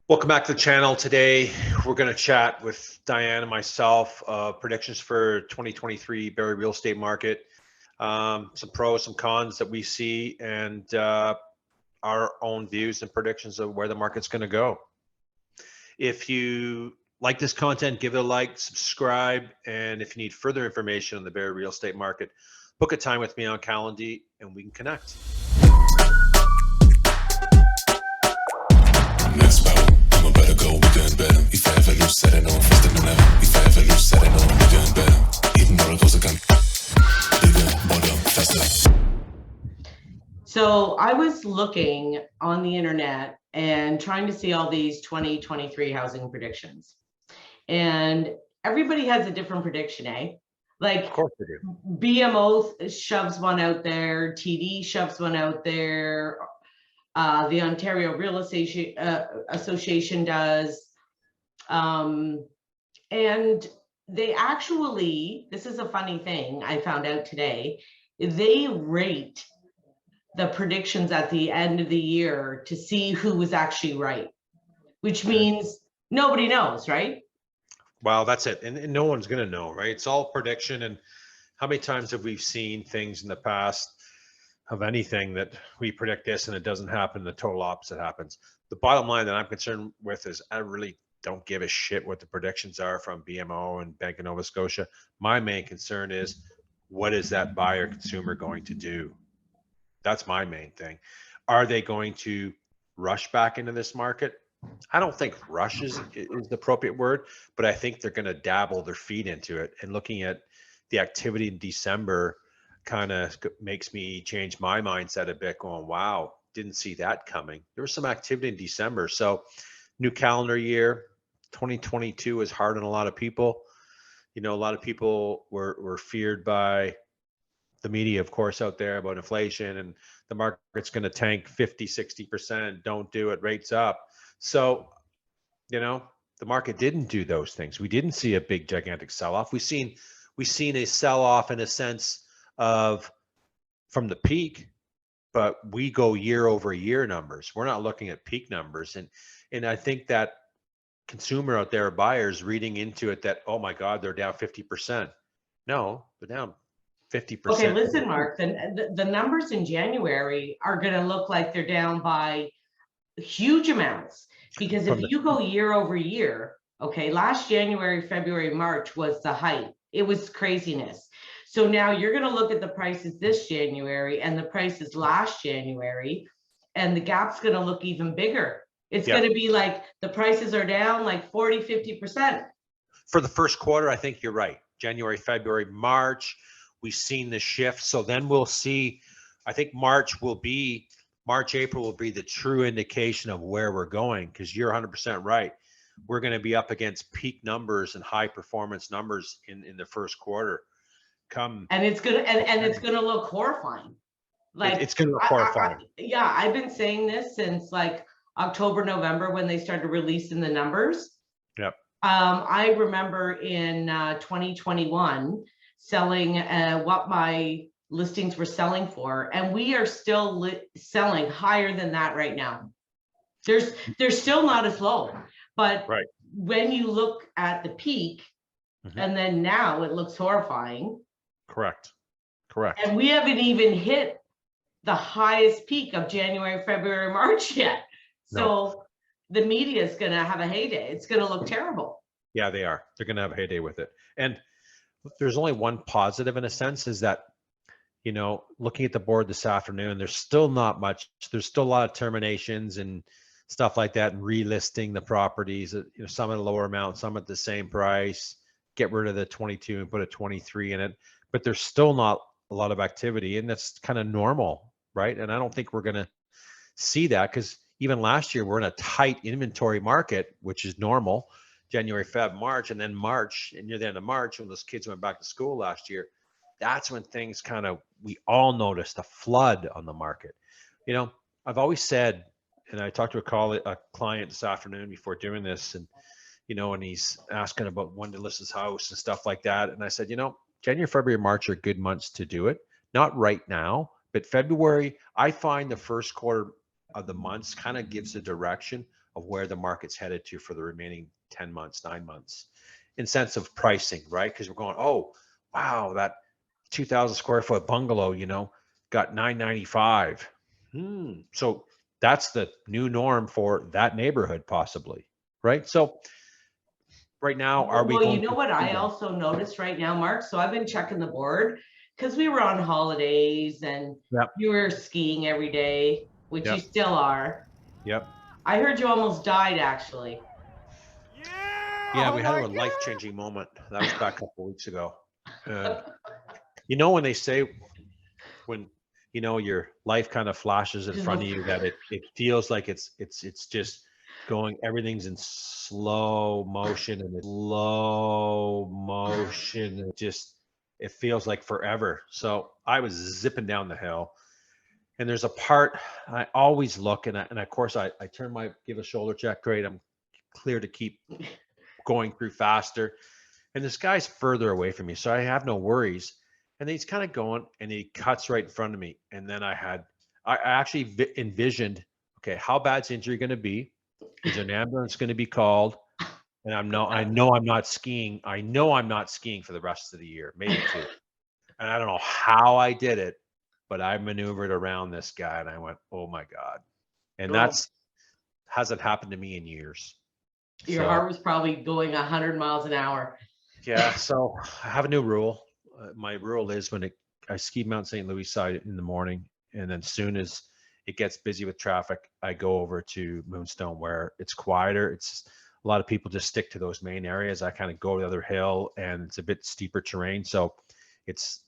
Welcome back to the channel. Today, we're going to chat with Diane and myself, predictions for 2023 Barrie real estate market, some pros, some cons that we see, and our own views and predictions of where the market's going to go. If you like this content, give it a like, subscribe, and if you need further information on the Barrie real estate market, book a time with me on Calendly and we can connect. So I was looking on the internet and trying to see all these 2023 housing predictions. And everybody has a different prediction, eh? Like, Of course they do. BMO shoves one out there, TD shoves one out there, the Ontario Real Estate Association does. And they actually, this is a funny thing I found out today, they rate the predictions at the end of the year to see who was actually right, which means nobody knows, right? Wow, that's it. And no one's going to know, right? It's all prediction. And how many times have we seen things in the past of anything that we predict this and it doesn't happen, the total opposite happens? The bottom line that I'm concerned with is I really don't give a shit what the predictions are from BMO and Bank of Nova Scotia. My main concern is, what is that buyer consumer going to do? That's my main thing. Are they going to rush back into this market? I don't think rush is the appropriate word, but I think they're going to dabble their feet into it. And looking at the activity in December kind of makes me change my mindset a bit, going, wow, didn't see that coming. There was some activity in December. So new calendar year, 2022 is hard on a lot of people. You know, a lot of people were feared by the media, of course, out there about inflation and the market's going to tank 50, 60%. Don't do it. Rates up. So, you know, the market didn't do those things. We didn't see a big, gigantic sell-off. We've seen a sell-off in a sense of from the peak, but we go year over year numbers. We're not looking at peak numbers. And I think that consumer out there, buyers reading into it that, oh my God, they're down 50%. No, they're down 50%. Okay, listen, Mark, the numbers in January are going to look like they're down by huge amounts, because if you go year over year, okay, last January, February, March was the height. It was craziness. So now you're going to look at the prices this January and the prices last January, and the gap's going to look even bigger. It's going to be like the prices are down like 40, 50%. For the first quarter, I think you're right. January, February, March, we've seen the shift. So then we'll see, I think March, April will be the true indication of where we're going, because you're 100% right. We're going to be up against peak numbers and high performance numbers in the first quarter. And it's going to look horrifying. Like, it's going to look horrifying. Yeah, I've been saying this since like October, November, when they started releasing the numbers. Yep. I remember in 2021 selling what my listings were selling for, and we are still selling higher than that right now. They're still not as low, but when you look at the peak, and then now it looks horrifying. Correct. And we haven't even hit the highest peak of January, February, March yet. So the media is going to have a heyday. It's going to look terrible. Yeah, they are. They're going to have a heyday with it. And there's only one positive in a sense, is that, you know, looking at the board this afternoon, there's still not much. There's still a lot of terminations and stuff like that, and relisting the properties, you know, some at a lower amount, some at the same price, get rid of the 22 and put a 23 in it. But there's still not a lot of activity, and that's kind of normal, right? And I don't think we're going to see that, because even last year we're in a tight inventory market, which is normal. January, Feb, March, and then March, and near the end of March, when those kids went back to school last year, that's when things kind of, we all noticed a flood on the market. You know, I've always said, and I talked to a client this afternoon before doing this, and, you know, and he's asking about when to list his house and stuff like that. And I said, you know, January, February, March are good months to do it. Not right now, but February, I find the first quarter of the months kind of gives the direction of where the market's headed to for the remaining 10 months, 9 months, in sense of pricing, right? Because we're going, oh, wow, that 2,000 square foot bungalow, got 995. So that's the new norm for that neighborhood, possibly, right? So right now, are we Well, going you know to what do I that? also noticed right now, Mark? So I've been checking the board because we were on holidays and Yep, you were skiing every day, which you yep, still are. yep. I heard you almost died, actually. Yeah, Oh we had my a God. life-changing moment. That was back a couple of weeks ago. And when they say when your life kind of flashes in Just front of look- you, that it feels like it's just going, everything's in slow motion, and it feels like forever. So I was zipping down the hill, and there's a part I always look, and of course I give a shoulder check. Great, I'm clear to keep going through faster. And this guy's further away from me, so I have no worries. And he's kind of going, and he cuts right in front of me. And then I actually envisioned, okay, how bad's the injury going to be? Is an ambulance going to be called? And I know I'm not skiing. I know I'm not skiing for the rest of the year, maybe two. And I don't know how I did it, but I maneuvered around this guy, and I went, oh my God. And that's hasn't happened to me in years. Your So heart was probably going 100 miles an hour. yeah, so I have a new rule. My rule is I ski Mount St. Louis side in the morning, and then soon as it gets busy with traffic, I go over to Moonstone where it's quieter. It's a lot of people just stick to those main areas. I kind of go to the other hill, and it's a bit steeper terrain, so it's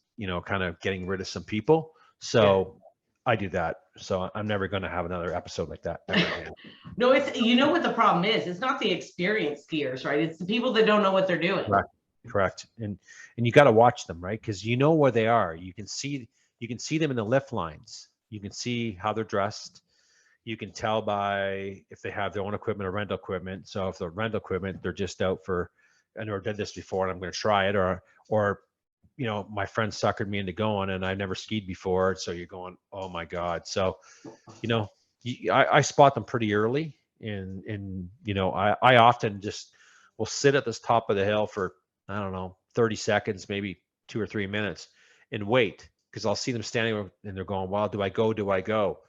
kind of getting rid of some people. So I do that. So I'm never going to have another episode like that ever again. No, it's what the problem is. It's not the experienced skiers, right? It's the people that don't know what they're doing. Right. Correct. And you got to watch them, right? Because you know where they are. You can see them in the lift lines. You can see how they're dressed. You can tell by if they have their own equipment or rental equipment. So if the rental equipment, they're just out for, I never did this before and I'm going to try it, or my friend suckered me into going and I've never skied before. So you're going, oh my God. So, I spot them pretty early, and I often just will sit at this top of the hill for, I don't know, 30 seconds, maybe 2 or 3 minutes, and wait, because I'll see them standing and they're going, well, do I go? Do I go?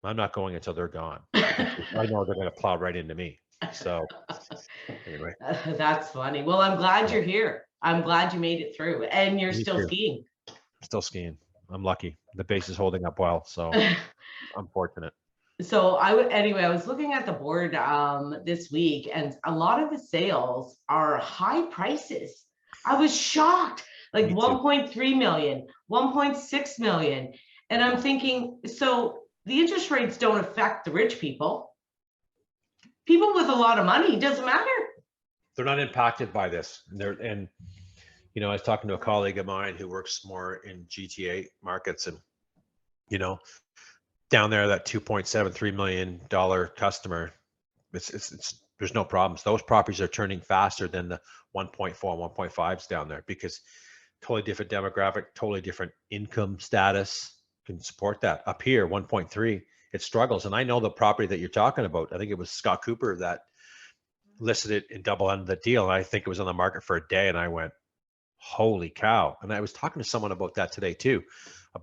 I'm not going until they're gone. I know they're going to plow right into me. So anyway, That's funny. Well, I'm glad you're here. I'm glad you made it through and you're Me still too. skiing. Still skiing. I'm lucky. The base is holding up well, so I'm fortunate. So I was looking at the board this week, and a lot of the sales are high prices. I was shocked, like Me too. 1.3 million, 1.6 million. And I'm thinking, so the interest rates don't affect the rich people. People with a lot of money, it doesn't matter. They're not impacted by this. I was talking to a colleague of mine who works more in GTA markets, and down there, that $2.73 million customer, it's there's no problems. Those properties are turning faster than the 1.4, 1.5s down there, because totally different demographic, totally different income status can support that. Up here, 1.3, it struggles. And I know the property that you're talking about. I think it was Scott Cooper that listed it in double end of the deal. And I think it was on the market for a day. And I went, holy cow. And I was talking to someone about that today too,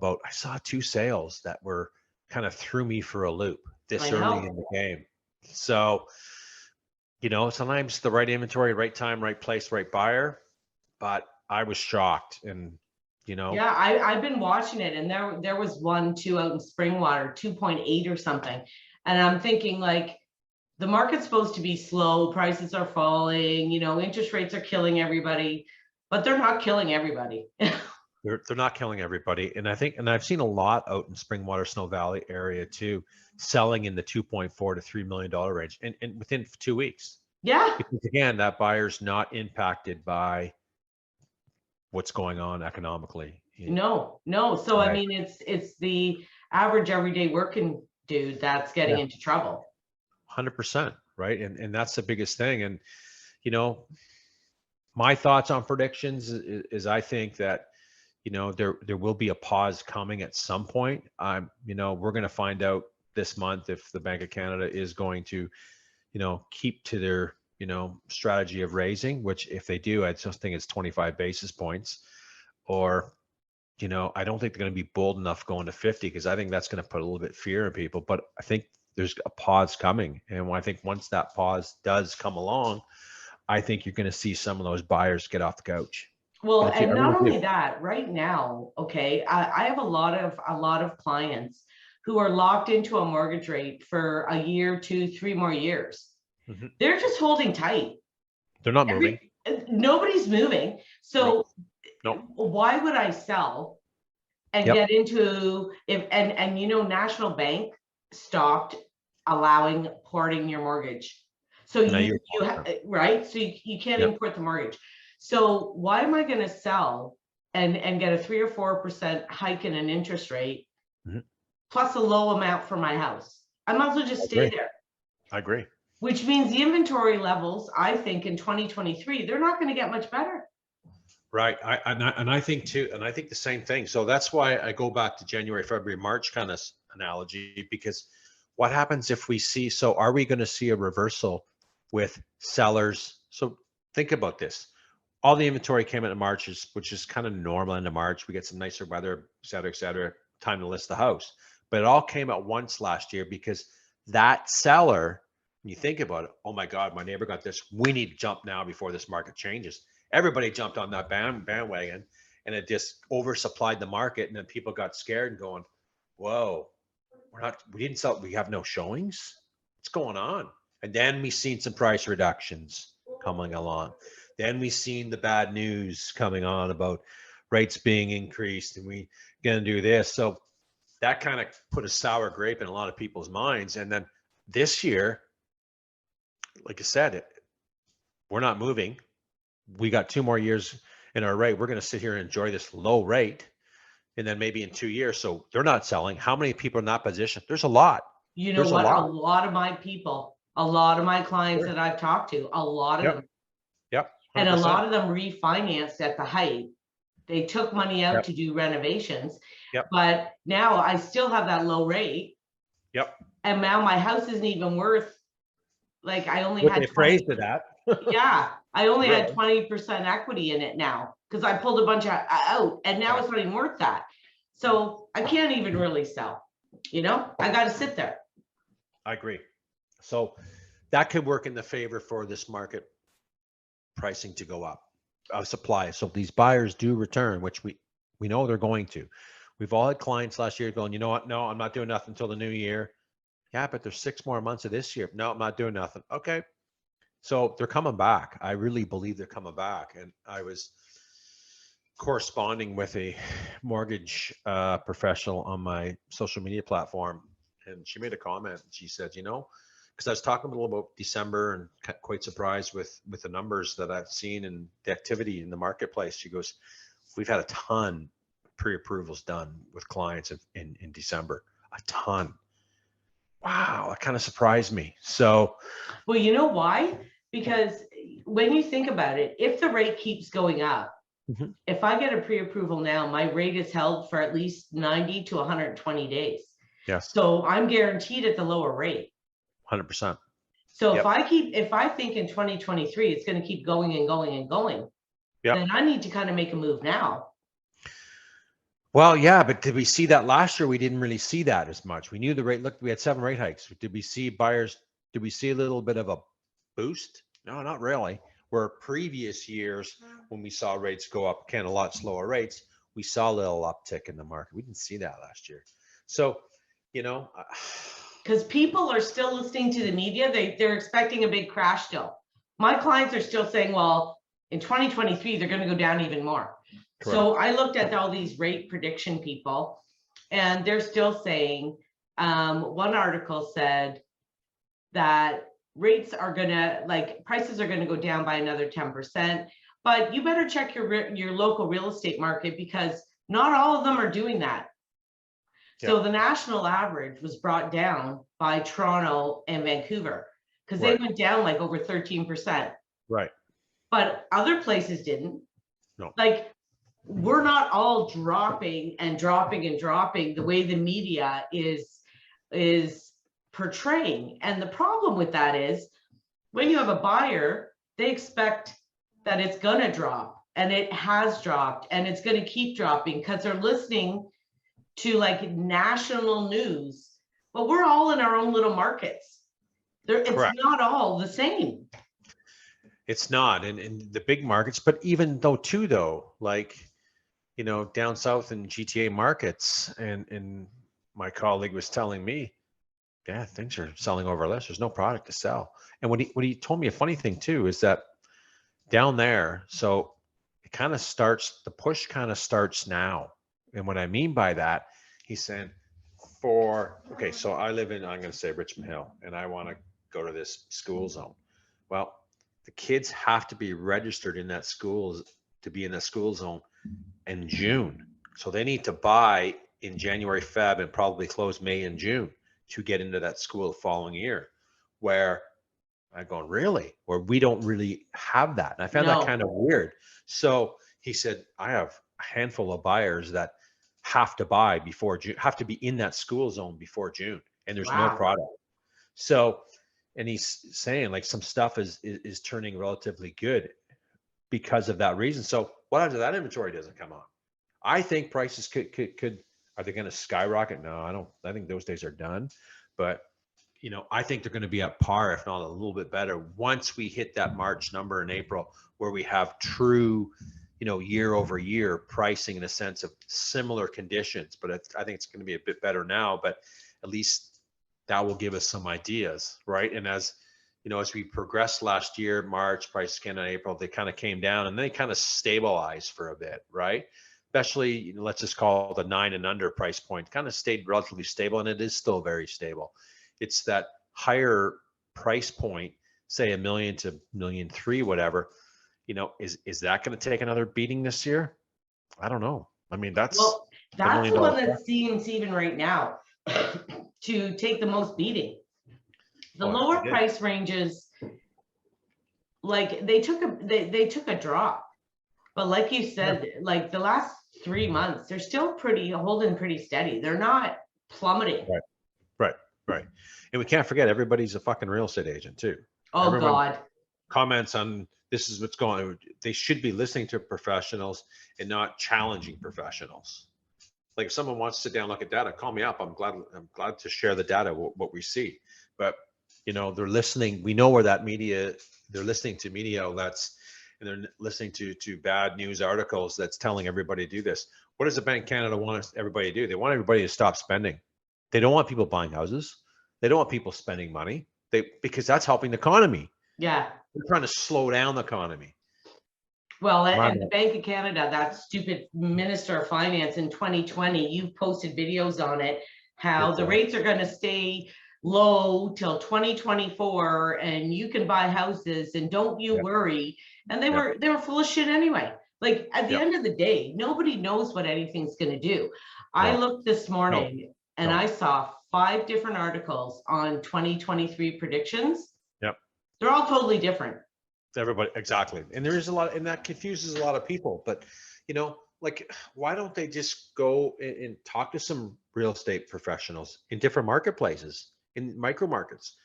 I saw 2 sales that were kind of threw me for a loop this early in the game. So, sometimes the right inventory, right time, right place, right buyer, but I was shocked. And, Yeah, I've been watching it, and there was one too out in Springwater, 2.8 or something. And I'm thinking, like, the market's supposed to be slow, prices are falling, interest rates are killing everybody, but they're not killing everybody. They're not killing everybody. And I've seen a lot out in Springwater, Snow Valley area too, selling in the 2.4 to $3 million range, and within 2 weeks. Yeah. Because again, that buyer's not impacted by what's going on economically. No. So Right. I mean, it's the average everyday working dude that's getting into trouble. 100%, right? And that's the biggest thing. And my thoughts on predictions is I think that there will be a pause coming at some point. We're going to find out this month if the Bank of Canada is going to, keep to their, strategy of raising, which if they do, I just think it's 25 basis points. Or, I don't think they're going to be bold enough going to 50, because I think that's going to put a little bit of fear in people. But I think there's a pause coming. And I think once that pause does come along, I think you're going to see some of those buyers get off the couch. Well, I and not really only do. that, right now, okay, I have a lot of clients who are locked into a mortgage rate for a year, 2, 3 more years. Mhm. They're just holding tight. They're not moving. Nobody's moving. So Nope. why would I sell and Yep. get into and National Bank stopped allowing porting your mortgage. So right? So you can't Yep. import the mortgage. So why am I going to sell and get a 3 or 4% hike in an interest rate, Mhm. plus a low amount for my house? I might as well just stay there. I agree. Which means the inventory levels, I think in 2023, they're not going to get much better. Right. I think too, and I think the same thing. So that's why I go back to January, February, March kind of analogy, because what happens if we see, so are we going to see a reversal with sellers? So think about this. All the inventory came into March, which is kind of normal into March. We get some nicer weather, et cetera, time to list the house. But it all came at once last year because that seller, when you think about it, oh my God, my neighbor got this. We need to jump now before this market changes. Everybody jumped on that bandwagon, and it just oversupplied the market. And then people got scared and going, whoa, we didn't sell, we have no showings. What's going on? And then we seen some price reductions coming along. Then we seen the bad news coming on about rates being increased and we going to do this. So that kind of put a sour grape in a lot of people's minds. And then this year, like I said, we're not moving. We got 2 more years in our rate. We're going to sit here and enjoy this low rate. And then maybe in 2 years, so they're not selling. How many people are in that position? There's a lot. You know There's what? a A lot. lot of my people, a lot of my clients Sure. that I've talked to, a lot of Yep. them, Yep. 100%. and a lot of them refinanced at the height. They took money out Yep. to do renovations. Yep. But now I still have that low rate. Yep. And now my house isn't even worth, like I only What had they 20. phrased it at. Yeah, I only had Really? 20% equity in it now because I pulled a bunch out, and now it's not even worth that. So I can't even really sell. I got to sit there. I agree. So that could work in the favor for this market pricing to go up of supply. So if these buyers do return, which we know they're going to. We've all had clients last year going, you know what? No, I'm not doing nothing until the new year. Yeah, but there's 6 more months of this year. No, I'm not doing nothing. Okay. So they're coming back. I really believe they're coming back. And I was corresponding with a mortgage professional on my social media platform, and she made a comment. She said, because I was talking a little about December and quite surprised with the numbers that I've seen and the activity in the marketplace. She goes, we've had a ton of pre-approvals done with clients in December, a ton. Wow, that kind of surprised me. So, well, you know why? Because when you think about it, if the rate keeps going up, if I get a pre-approval now, my rate is held for at least 90 to 120 days. yes. So I'm guaranteed at the lower rate. 100%. So if I think in 2023 it's going to keep going and going and going, then I need to kind of make a move now. Well, yeah, but did we see that last year? We didn't really see that as much. We knew the rate. Look, we had 7 rate hikes. Did we see buyers? Did we see a little bit of a boost? No, not really. Where previous years, when we saw rates go up, a lot slower rates, we saw a little uptick in the market. We didn't see that last year. So, because people are still listening to the media. They're expecting a big crash still. My clients are still saying, well, in 2023, they're going to go down even more. Correct. So I looked at all these rate prediction people, and they're still saying, one article said that rates are prices are going to go down by another 10%, but you better check your local real estate market because not all of them are doing that. So the national average was brought down by Toronto and Vancouver because they went down like over 13%. Right. But other places didn't. No. Like, we're not all dropping and dropping and dropping the way the media is is portraying. And the problem with that is when you have a buyer, they expect that it's going to drop, and it has dropped, and it's going to keep dropping because they're listening to like national news, but we're all in our own little markets. It's Correct. not all the same. It's not in the big markets, but even though, like, you know, down south in GTA markets, and my colleague was telling me, yeah, things are selling over list. There's no product to sell. And what he told me, a funny thing too, is that down there, so it kind of starts, the push kind of starts now. And what I mean by that, he's saying okay, so I live in, I'm going to say Richmond Hill, and I want to go to this school zone. Well, the kids have to be registered in that school to be in the school zone in June. So they need to buy in January, Feb, and probably close May and June to get into that school the following year. Where I'm going, really? Where we don't really have that. And I found that kind of weird. So he said, I have a handful of buyers that have to buy before June, have to be in that school zone before June, and there's no product. So, and he's saying like some stuff is turning relatively good because of that reason. So what happens if that inventory doesn't come on? I think prices could are they going to skyrocket? No, I don't. I think those days are done. But you know, I think they're going to be at par, if not a little bit better, once we hit that March number in April, where we have true, you know, year over year pricing in a sense of similar conditions. But I think it's going to be a bit better now, but at least that will give us some ideas, right? And as you know, as we progressed last year, March, prices came in April, they kind of came down and then they kind of stabilized for a bit, right? Especially, you know, let's just call it the 9 and under price point, kind of stayed relatively stable, and it is still very stable. It's that higher price point, say $1 million to $1.3 million, whatever, you know, is that going to take another beating this year? I don't know. I mean, that's the one that seems even right now to take the most beating. The lower price ranges, like they took a drop, but like you said, like the last 3 months, they're still holding pretty steady. They're not plummeting. Right. And we can't forget, everybody's a fucking real estate agent too. Oh, everyone God. Comments on this is what's going on. They should be listening to professionals and not challenging professionals. Like if someone wants to sit down and look at data, call me up. I'm glad to share the data, what we see. But you know, they're listening. We know where that media, they're listening to media outlets, and they're listening to bad news articles that's telling everybody to do this. What does the Bank of Canada want everybody to do? They want everybody to stop spending. They don't want people buying houses. They don't want people spending money. Because that's helping the economy. Yeah. They're trying to slow down the economy. Well, and the Bank of Canada, that stupid Minister of Finance in 2020, you've posted videos on it, how the rates are going to stay low till 2024, and you can buy houses and don't you worry. And they were full of shit anyway. Like at the end of the day, nobody knows what anything's going to do. I looked this morning and I saw 5 different articles on 2023 predictions. Yep. They're all totally different. Everybody, exactly. And there is a lot, and that confuses a lot of people. But, you know, like, why don't they just go and talk to some real estate professionals in different marketplaces, in micro markets?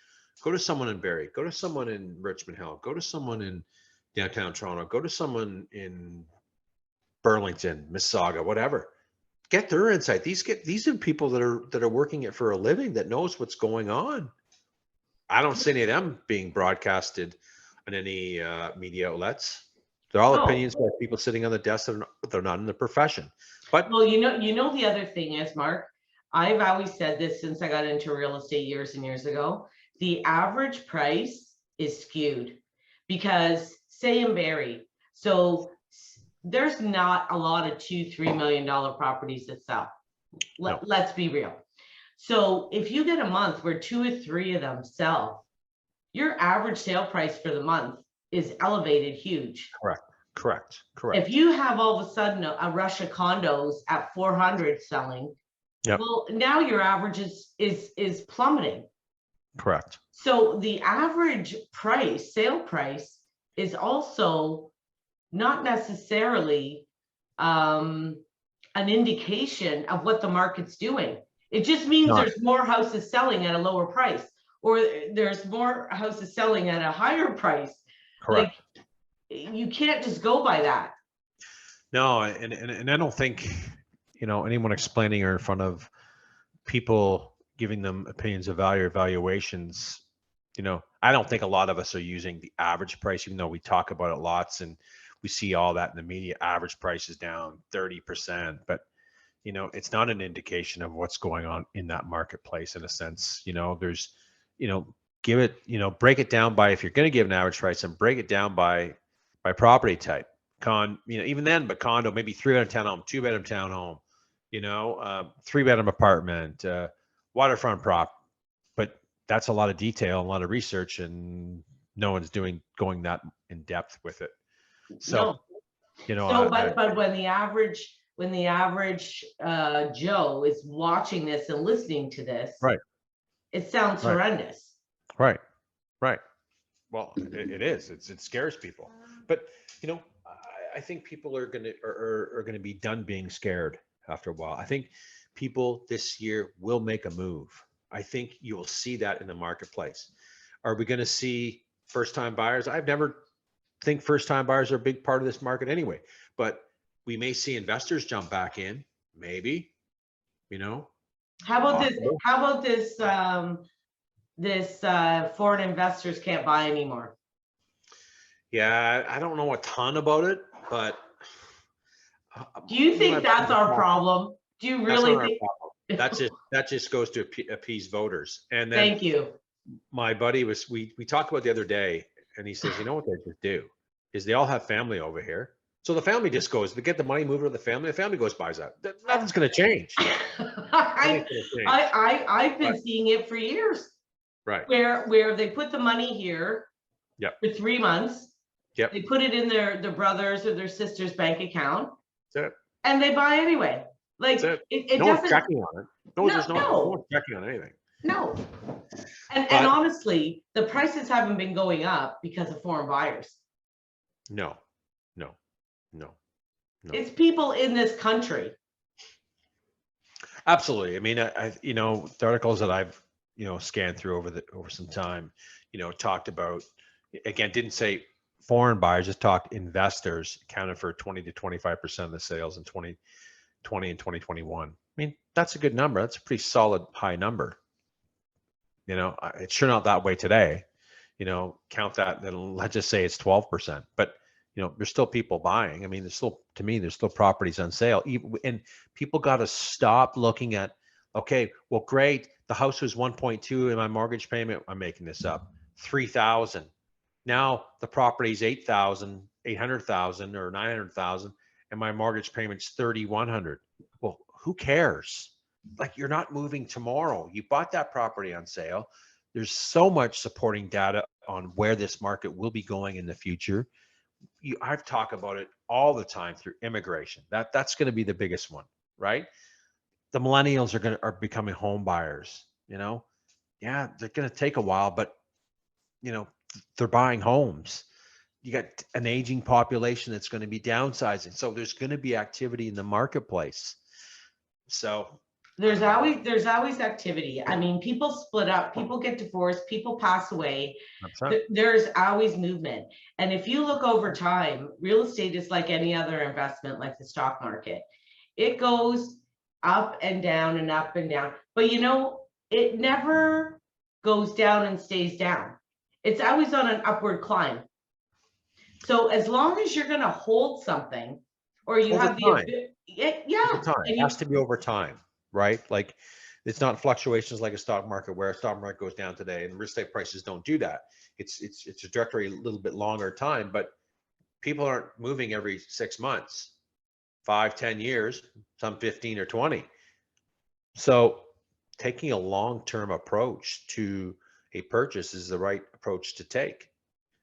Go to someone in Barrie, go to someone in Richmond Hill, go to someone in downtown Toronto, go to someone in Burlington, Mississauga, whatever. Get their insight. These are people that are working it for a living, that knows what's going on. I don't see any of them being broadcasted on any media outlets. They're all opinions by people sitting on the desk that they're not in the profession. But well, you know the other thing is, Mark, I've always said this since I got into real estate years and years ago. The average price is skewed because, say in Barrie, so there's not a lot of $2-3 million properties that sell. Let's be real. So if you get a month where 2 or 3 of them sell, your average sale price for the month is elevated huge. Correct. If you have all of a sudden a rush of condos at 400 selling, well, now your average is plummeting. Correct. So the average price, sale price, is also not necessarily an indication of what the market's doing. It just means Not there's more houses selling at a lower price, or there's more houses selling at a higher price. Like, correct. you can't just go by that. No, and I don't think, anyone explaining or in front of people giving them opinions of value or valuations, I don't think a lot of us are using the average price, even though we talk about it lots and we see all that in the media. Average price is down 30%, but it's not an indication of what's going on in that marketplace in a sense. There's, give it, break it down by, if you're going to give an average price, and break it down by property type. Even then, but condo, maybe 3-bedroom townhome, 2-bedroom townhome, 3-bedroom apartment, waterfront prop. But that's a lot of detail, a lot of research, and no one's going that in depth with it. So, No. So, but when the average Joe is watching this and listening to this, right, it sounds right, horrendous. right. Well, it is. It scares people. But I think people are gonna be done being scared after a while. I think people this year will make a move. I think you will see that in the marketplace. Are we going to see first-time buyers? I've never think first-time buyers are a big part of this market anyway. But we may see investors jump back in. Maybe. How about this? Possible. How about this foreign investors can't buy anymore? Yeah, I don't know a ton about it, but do you think that's our problem? Do you really think that just goes to appease voters? And then thank you. My buddy we talked about the other day, and he says, what they just do is they all have family over here. So the family just goes, they get the money moved to the family goes, buys that. Nothing's going to change. I've been seeing it for years. Right. Where they put the money here for 3 months. Yep. They put it in their brother's or their sister's bank account. That's it. And they buy anyway. Like it no doesn't. One's checking on it. No one's checking on anything. No. And honestly, the prices haven't been going up because of foreign buyers. No. It's people in this country. Absolutely. I mean, the articles that I've scanned through over some time, talked about, again, didn't say foreign buyers, just talked investors accounted for 20 to 25% of the sales in 2020 and 2021. I mean, that's a good number. That's a pretty solid high number. It's sure not that way today. Count that, then let's just say it's 12%. But there's still people buying. I mean, there's still properties on sale. And people got to stop looking at, okay, well, great, the house was 1.2 and my mortgage payment, I'm making this up, 3,000. Now the property's 8,000, 800,000 or 900,000, and my mortgage payment's 3,100. Well, who cares? Like, you're not moving tomorrow. You bought that property on sale. There's so much supporting data on where this market will be going in the future. I've talked about it all the time through immigration. That's going to be the biggest one, right? The millennials are becoming home buyers. Yeah, they're going to take a while, but they're buying homes. You got an aging population that's going to be downsizing, so there's going to be activity in the marketplace. So there's always activity. I mean, people split up, people get divorced, people pass away. There's always movement. And if you look over time, real estate is like any other investment, like the stock market. It goes up and down and up and down. But it never goes down and stays down. It's always on an upward climb. So as long as you're going to hold something, or you over have time. It has to be over time. Right? Like, it's not fluctuations like a stock market, where a stock market goes down today, and real estate prices don't do that. It's a trajectory a little bit longer time, but people aren't moving every 6 months, 5, 10 years, some 15 or 20. So taking a long-term approach to a purchase is the right approach to take,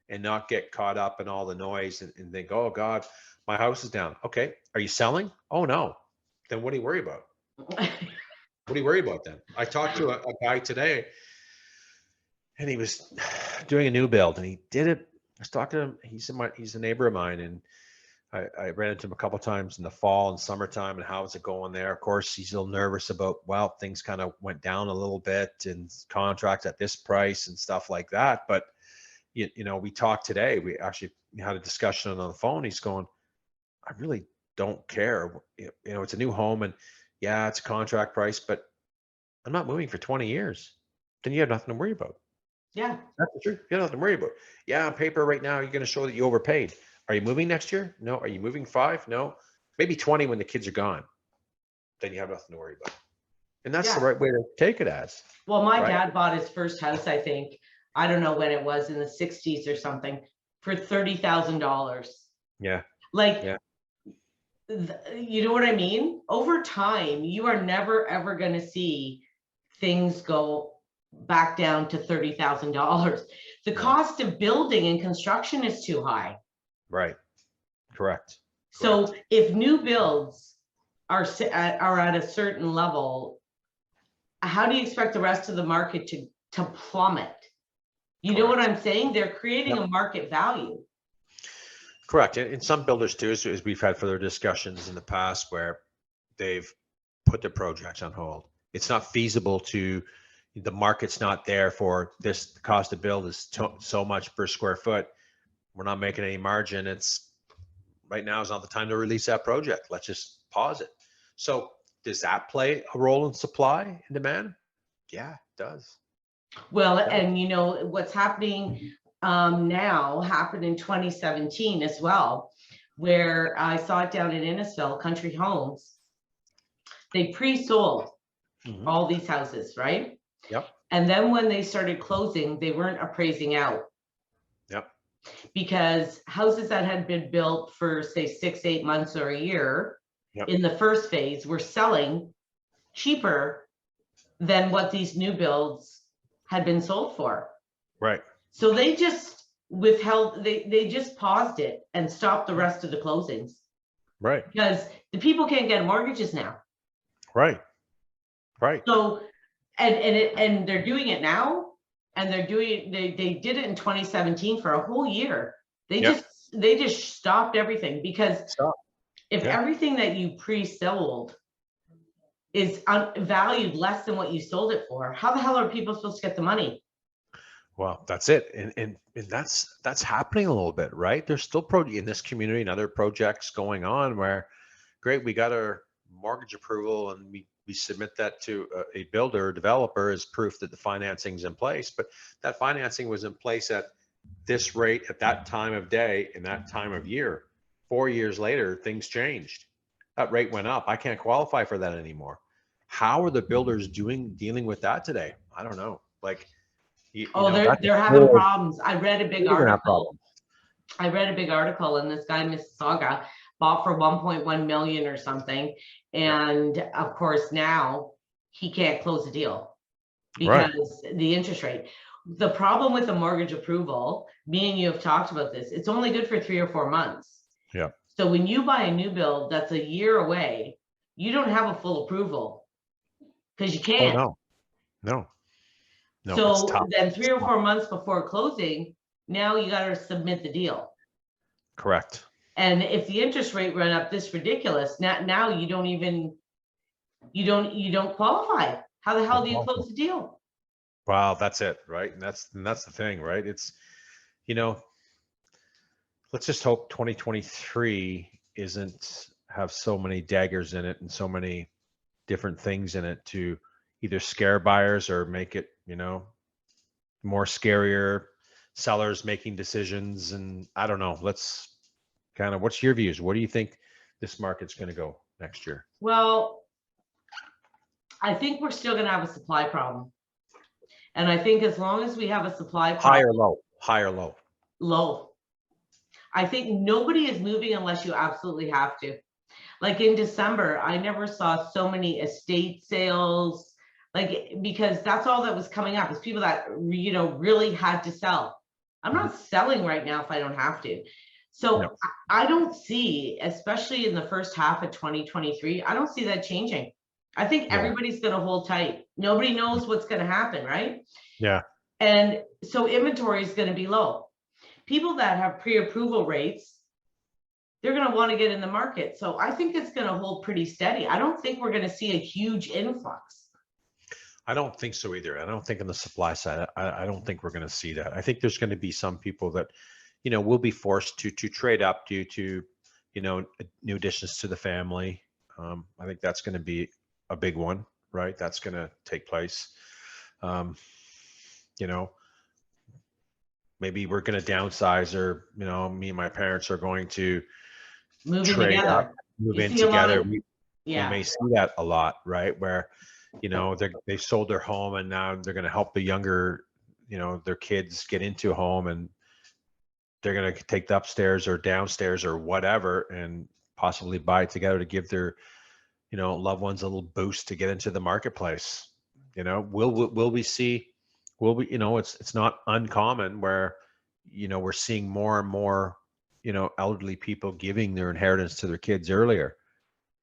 and not get caught up in all the noise and think, oh God, my house is down. Okay. Are you selling? Oh no. Then what do you worry about? What do you worry about then? I talked to a guy today, and he was doing a new build, and he did it. I was talking to him. He's a neighbor of mine, and I ran into him a couple times in the fall and summertime, and how is it going there? Of course, he's a little nervous about, well, things kind of went down a little bit and contracts at this price and stuff like that. But you know, we talked today. We actually had a discussion on the phone. He's going, I really don't care. You know, it's a new home, and yeah, it's a contract price, but I'm not moving for 20 years. Then you have nothing to worry about. Yeah. That's the truth. You have nothing to worry about. Yeah, on paper right now, you're going to show that you overpaid. Are you moving next year? No. Are you moving 5? No. Maybe 20 when the kids are gone. Then you have nothing to worry about. And that's the Yeah. right way to take it as. Well, my Right. dad bought his first house, I think, I don't know when it was, in the 60s or something, for $30,000. Yeah. Like, Yeah. you know what I mean? Over time, you are never ever going to see things go back down to $30,000. The cost of building and construction is too high. Right. Correct. So if new builds are at a certain level, how do you expect the rest of the market to plummet? You know what I'm saying? They're creating a market value. Correct. And some builders too, as we've had further discussions in the past, where they've put their projects on hold. It's not feasible to, the market's not there for this. The cost to build is so much per square foot. We're not making any margin. It's right now is not the time to release that project. Let's just pause it. So does that play a role in supply and demand? Yeah, it does. Well, and you know, what's happening now happened in 2017 as well, where I saw it down in Innisfil, Country Homes. They pre-sold all these houses, right? Yep. And then when they started closing, they weren't appraising out. Yep. Because houses that had been built for, say, 6-8 months or a year in the first phase were selling cheaper than what these new builds had been sold for. Right. So they just withheld, they just paused it and stopped the rest of the closings. Right. Because the people can't get mortgages now. Right. Right. So, and they're doing it now, and they did it in 2017 for a whole year. They just stopped everything, because if everything that you pre-sold is valued less than what you sold it for, how the hell are people supposed to get the money? Well, that's it. And that's happening a little bit, right? There's still in this community and other projects going on where, great, we got our mortgage approval and we submit that to a builder or developer as proof that the financing's in place. But that financing was in place at this rate at that time of day in that time of year. 4 years later, things changed. That rate went up. I can't qualify for that anymore. How are the builders dealing with that today? I don't know. Like, they're having problems. I read a big article. I read a big article, and this guy in Mississauga bought for 1.1 million or something. And of course, now he can't close the deal because the interest rate. The problem with the mortgage approval, me and you have talked about this, it's only good for 3 or 4 months. Yeah. So when you buy a new build that's a year away, you don't have a full approval because you can't. Oh, no. So then 3 or 4 months before closing, now you got to submit the deal. Correct. And if the interest rate run up this ridiculous, now you don't qualify. How the hell do you close the deal? Wow, that's it, right? And that's the thing, right? It's, let's just hope 2023 isn't have so many daggers in it and so many different things in it to either scare buyers or make it, more scarier, sellers making decisions. And I don't know, let's kind of, what's your views? What do you think this market's going to go next year? Well, I think we're still going to have a supply problem. And I think as long as we have a supply problem, higher low. Low. I think nobody is moving unless you absolutely have to. Like in December, I never saw so many estate sales, because that's all that was coming up is people that, really had to sell. I'm not selling right now if I don't have to. So I don't see, especially in the first half of 2023, I don't see that changing. I think everybody's going to hold tight. Nobody knows what's going to happen, right? Yeah. And so inventory is going to be low. People that have pre-approval rates they're going to want to get in the market. So I think it's going to hold pretty steady. I don't think we're going to see a huge influx. I don't think so either. I don't think on the supply side, I don't think we're going to see that. I think there's going to be some people that, will be forced to trade up due to, new additions to the family. I think that's going to be a big one, right? That's going to take place. You know, maybe we're going to downsize, or, me and my parents are going to Moving trade up, together. move You in see a lot together. of, We yeah, may see that a lot, right? Where, they sold their home and now they're going to help the younger, their kids get into a home, and they're going to take the upstairs or downstairs or whatever and possibly buy it together to give their, loved ones a little boost to get into the marketplace. Will we see, it's not uncommon where, we're seeing more and more, elderly people giving their inheritance to their kids earlier.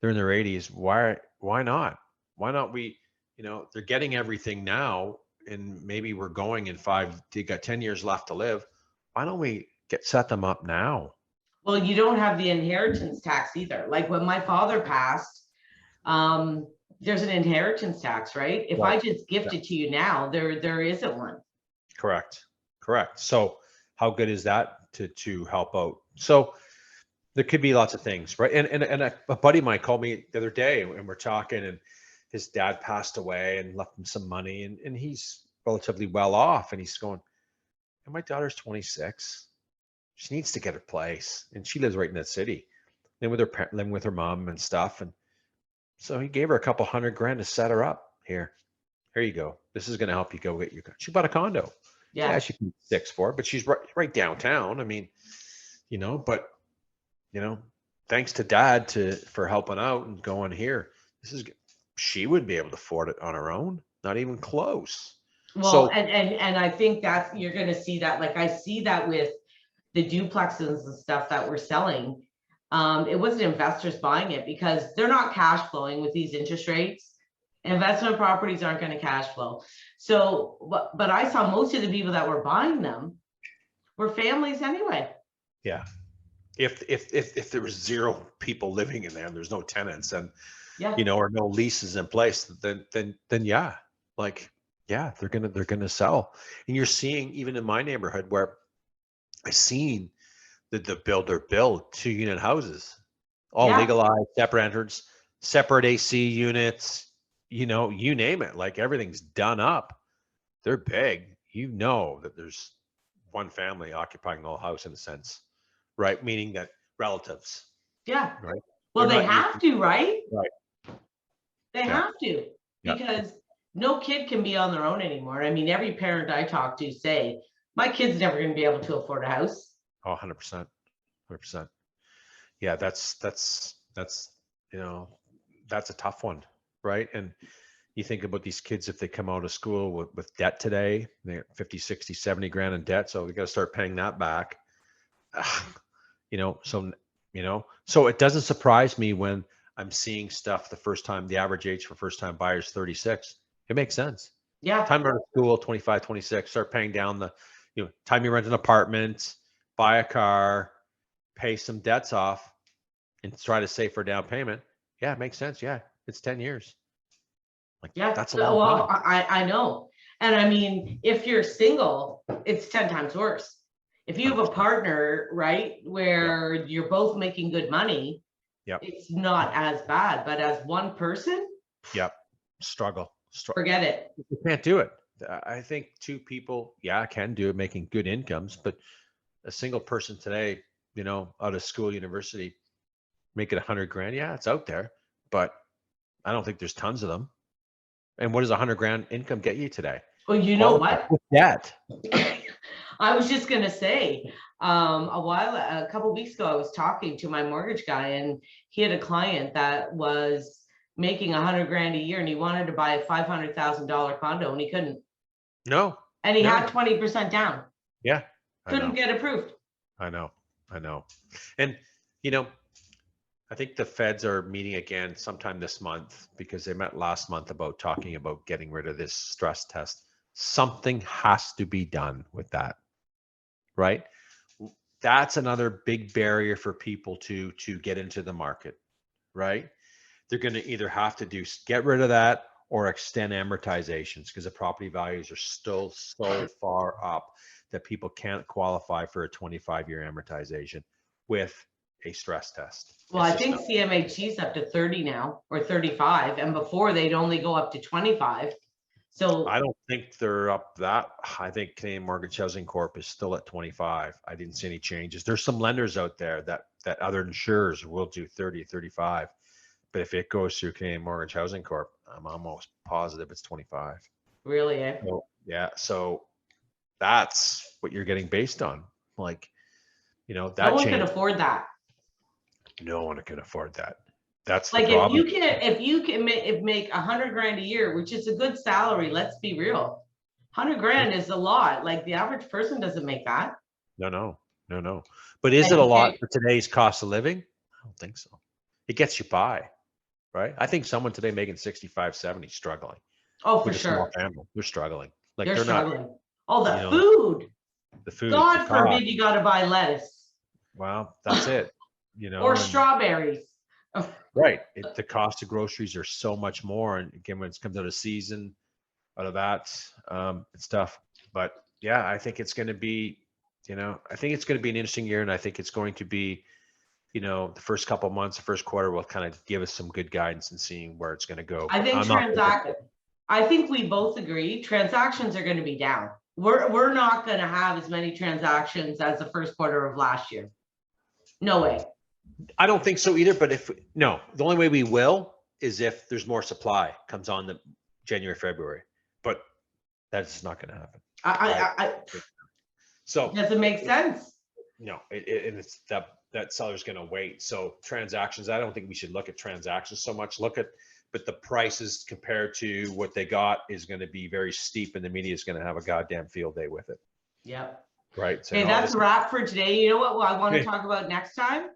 They're in their 80s. Why not? Why not we, they're getting everything now, and maybe we're going in 5, they got 10 years left to live. Why don't we set them up now? well, you don't have the inheritance tax either. Like when my father passed, there's an inheritance tax, right? If I Right. just gift Yeah. it to you now, there isn't one. Correct. So how good is that to help out? So there could be lots of things, right? And a buddy of mine called me the other day, and we're talking, and his dad passed away and left him some money, and he's relatively well off, and he's going, and my daughter's 26. She needs to get a place, and she lives right in that city, living with her mom and stuff. And so he gave her a couple $100,000 to set her up. Here you go. This is going to help you go get your. She bought a condo. Yeah, she paid 6 for it, but she's right downtown. I mean, but thanks to dad for helping out and going here. She would be able to afford it on her own. Not even close. Well, So, and I think that you're going to see that, like I see that with the duplexes and stuff that we're selling. It wasn't investors buying it because they're not cash flowing with these interest rates. Investment properties aren't going to cash flow. So, but I saw most of the people that were buying them were families anyway. yeah. If there was 0 people living in there and there's no tenants, and Yeah, or no leases in place, then yeah, like, yeah, they're gonna sell. And you're seeing, even in my neighborhood, where I've seen the builder build 2-unit houses, all yeah, legalized, separate entrance, separate AC units, you name it, like everything's done up. They're big. That there's one family occupying the whole house in a sense, right? Meaning that relatives, yeah. right? Well, They're they not have to, right? right. They Yeah. have to, Yeah. because no kid can be on their own anymore. I mean, every parent I talk to say, my kid's never going to be able to afford a house. Oh, 100%. 100%. Yeah, that's that's a tough one, right? And you think about these kids, if they come out of school with debt today, they got 50, 60, 70 grand in debt, so we got to start paying that back. So it doesn't surprise me when I'm seeing stuff the first time. The average age for first time buyers 36. It makes sense. Yeah, Time out of school, 25, 26, start paying down the, time you rent an apartment, buy a car, pay some debts off, and try to save for a down payment. Yeah, it makes sense. Yeah, it's 10 years. Like, yeah. that's a long Well, time. I know. And I mean, if you're single, it's 10 times worse. If you have a 100%. partner, right, Yep. where you're both making good money, Yep. it's not as bad. But as one person, Yep. Struggle. forget it. You can't do it. I think 2 people, yeah, can do it, making good incomes, but a single person today, out of school, university, making 100,000, yeah, it's out there, but I don't think there's tons of them. And what does 100,000 income get you today? Well, you know Qualify what? with debt. I was just gonna say, a couple of weeks ago, I was talking to my mortgage guy, and he had a client that was making 100 grand a year, and he wanted to buy a $500,000 condo, and he couldn't. No. And he No. had 20% down. Yeah. I know. Couldn't get approved. I know. And, I think the feds are meeting again sometime this month, because they met last month about talking about getting rid of this stress test. Something has to be done with that, right? that's another big barrier for people to get into the market, right? They're going to either have to get rid of that or extend amortizations because the property values are still so far up that people can't qualify for a 25-year amortization with a stress test. Well, I think CMHC's up to 30 now or 35, and before they'd only go up to 25. So I don't think they're up that. I think Canadian Mortgage Housing Corp is still at 25. I didn't see any changes. There's some lenders out there that other insurers will do 30, 35. But if it goes through Canadian Mortgage Housing Corp, I'm almost positive it's 25. really, eh? So, yeah. So that's what you're getting based on. Like, you know, that No one can change. afford that. No one can afford that. That's the Like problem. if you can make 100 grand a year, which is a good salary, let's be real. 100 grand is a lot. Like the average person doesn't make that. No. But is And it a you lot can't- for today's cost of living? I don't think so. It gets you by, right? I think someone today making 65, 70 struggling. Oh, for With a small sure. family, they're struggling. Like They're they're not, struggling. Oh, the you know, food. the food. God the cost. forbid you got to buy lettuce Well, that's it. You know, or and- strawberries. right. The cost of groceries are so much more, and again, when it comes out of season, out of that, it's tough. But yeah, I think it's going to be, you know, I think it's going to be an interesting year, and I think it's going to be, you know, the first couple of months, the first quarter will kind of give us some good guidance and seeing where it's going to go. I think I think we both agree transactions are going to be down. We're not going to have as many transactions as the first quarter of last year. No way. I don't think so either. But the only way we will is if there's more supply comes on the January, February. But that's not going to happen. So does it make sense? No, and it's that seller's going to wait. So transactions, I don't think we should look at transactions so much. But the prices compared to what they got is going to be very steep, and the media is going to have a goddamn field day with it. Yep. Right. So Okay, that's a wrap for today. You know what I want to talk about next time?